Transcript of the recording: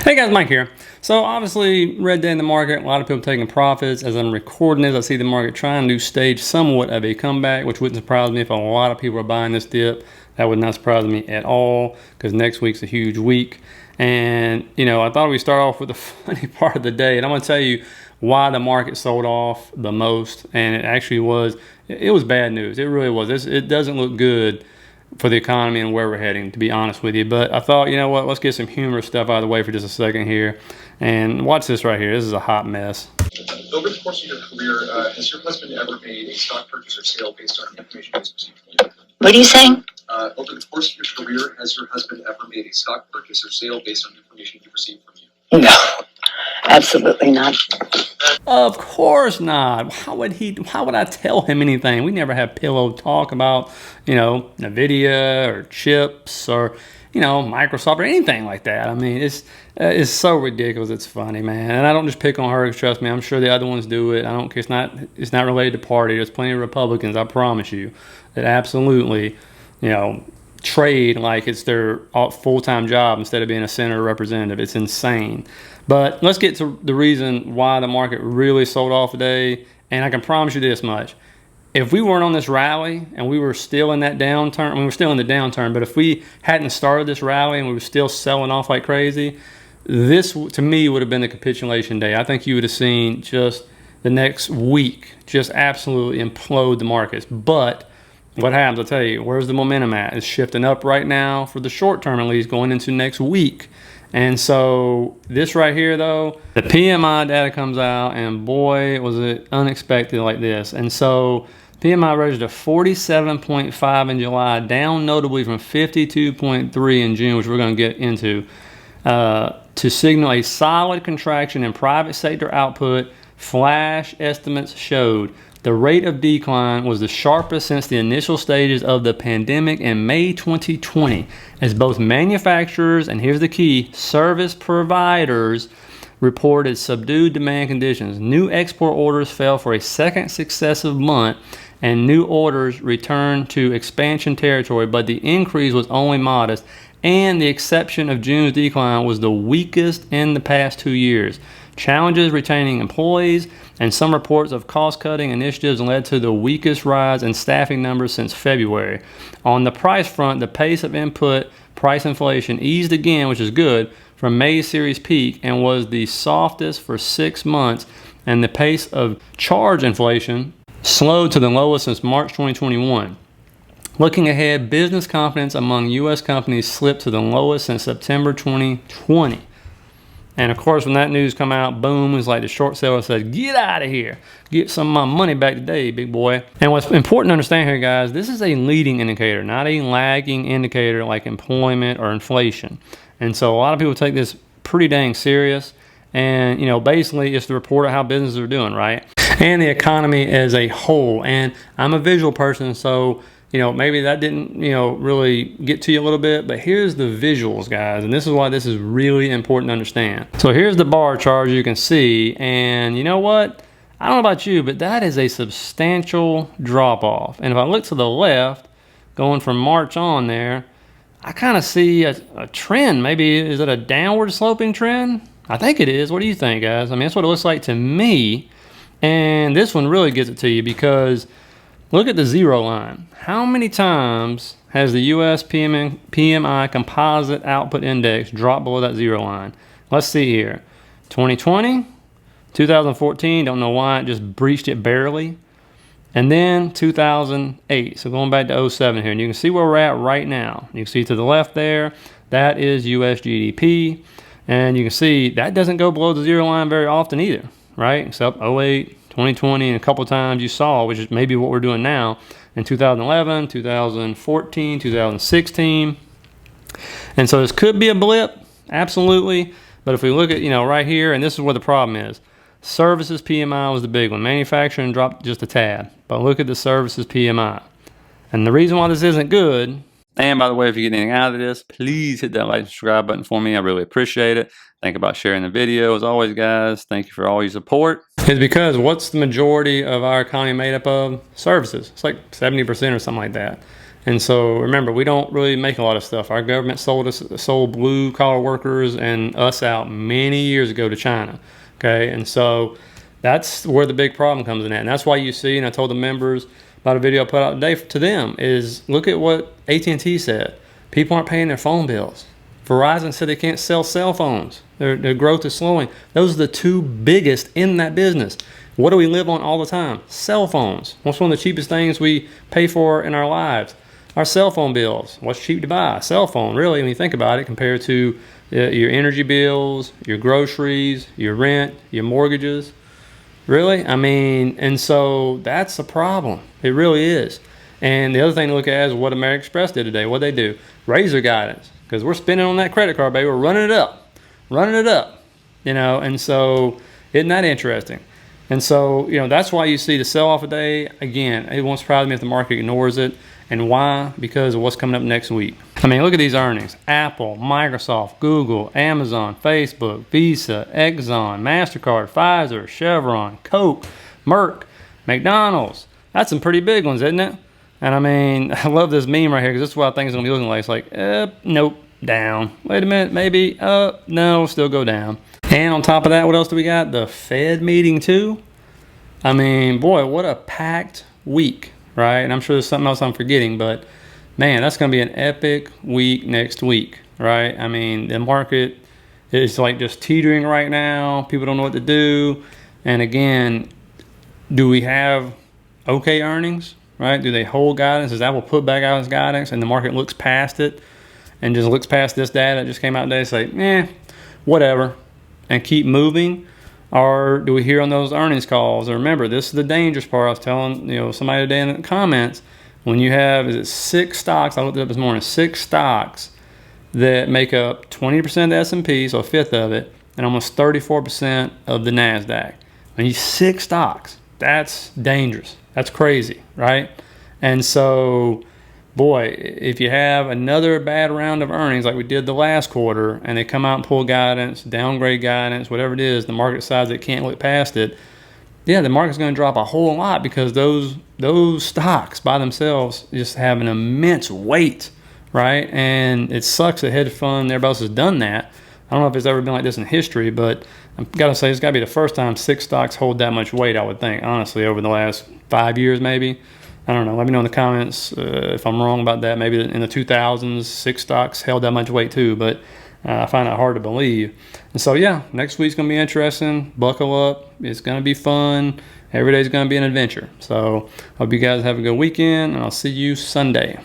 Hey guys, Mike here. So obviously, red day in the market, a lot of people taking profits. As I'm recording this, I see the market trying to stage somewhat of a comeback, which wouldn't surprise me if a lot of people are buying this dip. That would not surprise me at all, because next week's a huge week. And, you know, I thought we'd start off with the funny part of the day. And I'm going to tell you why the market sold off the most. And it actually was bad news. It really was. It doesn't look good for the economy and where we're heading, to be honest with you. But I thought, you know what, let's get some humorous stuff out of the way for just a second here. And watch this right here. This is a hot mess. Over the course of your career, has your husband ever made a stock purchase or sale based on information he's received from you? What are you saying? Over the course of your career, has your husband ever made a stock purchase or sale based on information he received from you? No, absolutely not. Of course not. How would I tell him anything? We never have pillow talk about, you know, NVIDIA or chips or, you know, Microsoft or anything like that. I mean, it's so ridiculous. It's funny, man. And I don't just pick on her. Trust me, I'm sure the other ones do it. I don't care. It's not related to party. There's plenty of Republicans, I promise you, that absolutely, you know, trade like it's their full-time job instead of being a senator representative. It's insane. But let's get to the reason why the market really sold off today. And I can promise you this much. If we weren't on this rally and we were still in that downturn, I mean, we're still in the downturn, but if we hadn't started this rally and we were still selling off like crazy, this, to me, would have been the capitulation day. I think you would have seen just the next week just absolutely implode the markets. But what happens, I'll tell you, where's the momentum at? It's shifting up right now for the short term, at least, going into next week. And so this right here, though, the PMI data comes out, and boy, was it unexpected like this. And so PMI registered 47.5 in July, down notably from 52.3 in June, which we're going to get into, to signal a solid contraction in private sector output. Flash estimates showed the rate of decline was the sharpest since the initial stages of the pandemic in May 2020, as both manufacturers, and here's the key, service providers reported subdued demand conditions. New export orders fell for a second successive month, and new orders returned to expansion territory, but the increase was only modest, and the exception of June's decline was the weakest in the past 2 years. Challenges retaining employees and some reports of cost-cutting initiatives led to the weakest rise in staffing numbers since February. On the price front, the pace of input price inflation eased again, which is good, from May's series peak, and was the softest for 6 months, and the pace of charge inflation slowed to the lowest since March 2021. Looking ahead, business confidence among U.S. companies slipped to the lowest since September 2020. And of course, when that news come out, boom, it's like the short seller said, get out of here. Get some of my money back today, big boy. And what's important to understand here, guys, this is a leading indicator, not a lagging indicator like employment or inflation. And so a lot of people take this pretty dang serious. And, you know, basically it's the report of how businesses are doing, right? And the economy as a whole. And I'm a visual person, so you know, maybe that didn't, you know, really get to you a little bit, but here's the visuals, guys, and this is why this is really important to understand. So here's the bar chart you can see, and you know what? I don't know about you, but that is a substantial drop-off. And if I look to the left, going from March on there, I kind of see a trend. Maybe, is it a downward sloping trend? I think it is. What do you think, guys? I mean, that's what it looks like to me, and this one really gets it to you because look at the zero line. How many times has the U.S. PMI composite output index dropped below that zero line? Let's see here. 2020, 2014, don't know why, it just breached it barely. And then 2008, so going back to 07 here. And you can see where we're at right now. You can see to the left there, that is U.S. GDP. And you can see that doesn't go below the zero line very often either, right? Except 08. 2020 and a couple times you saw, which is maybe what we're doing now, in 2011, 2014, 2016. And so this could be a blip, absolutely. But if we look at, you know, right here, and this is where the problem is. Services PMI was the big one. Manufacturing dropped just a tad. But look at the services PMI. And the reason why this isn't good, and by the way, if you get anything out of this, please hit that like and subscribe button for me. I really appreciate it. Think about sharing the video. As always, guys, thank you for all your support. Is because what's the majority of our economy made up of? Services. It's like 70% or something like that. And so remember, we don't really make a lot of stuff. Our government sold blue collar workers and us out many years ago to China. Okay, and so that's where the big problem comes in at. And that's why you see, and I told the members about a video I put out today to them, is look at what AT&T said. People aren't paying their phone bills. Verizon said they can't sell cell phones. Their growth is slowing. Those are the two biggest in that business. What do we live on all the time? Cell phones. What's one of the cheapest things we pay for in our lives? Our cell phone bills. What's cheap to buy? A cell phone, really, when you think about it, compared to your energy bills, your groceries, your rent, your mortgages. Really? I mean, and so that's a problem. It really is. And the other thing to look at is what American Express did today. What they do? Raise their guidance. Because we're spending on that credit card, baby. We're running it up. Running it up. You know, and so isn't that interesting? And so, you know, that's why you see the sell-off today. Again, it won't surprise me if the market ignores it. And why? Because of what's coming up next week. I mean, look at these earnings. Apple, Microsoft, Google, Amazon, Facebook, Visa, Exxon, MasterCard, Pfizer, Chevron, Coke, Merck, McDonald's. That's some pretty big ones, isn't it? And I mean, I love this meme right here because this is what I think it's going to be looking like. It's like, nope, down. Wait a minute, maybe, no, still go down. And on top of that, what else do we got? The Fed meeting too. I mean, boy, what a packed week, right? And I'm sure there's something else I'm forgetting, but man, that's going to be an epic week next week, right? I mean, the market is like just teetering right now. People don't know what to do. And again, do we have okay earnings, right? Do they hold guidance? Does Apple put back out its guidance and the market looks past it and just looks past this data that just came out today and say, whatever, and keep moving? Or do we hear on those earnings calls? And remember, this is the dangerous part. I was telling somebody today in the comments, when you have, is it 6 stocks, I looked it up this morning, 6 stocks that make up 20% of the S&P, so a fifth of it, and almost 34% of the NASDAQ. When you 6 stocks, that's dangerous. That's crazy, right? And so, boy, if you have another bad round of earnings like we did the last quarter, and they come out and pull guidance, downgrade guidance, whatever it is, the market decides it can't look past it, yeah, the market's going to drop a whole lot because those stocks by themselves just have an immense weight, right? And it sucks that hedge fund, everybody else has done that. I don't know if it's ever been like this in history, but I've got to say it's got to be the first time 6 stocks hold that much weight, I would think, honestly, over the last 5 years maybe. I don't know. Let me know in the comments if I'm wrong about that. Maybe in the 2000s, 6 stocks held that much weight too, but I find that hard to believe. And so, yeah, next week's going to be interesting. Buckle up. It's going to be fun. Every day's going to be an adventure. So hope you guys have a good weekend, and I'll see you Sunday.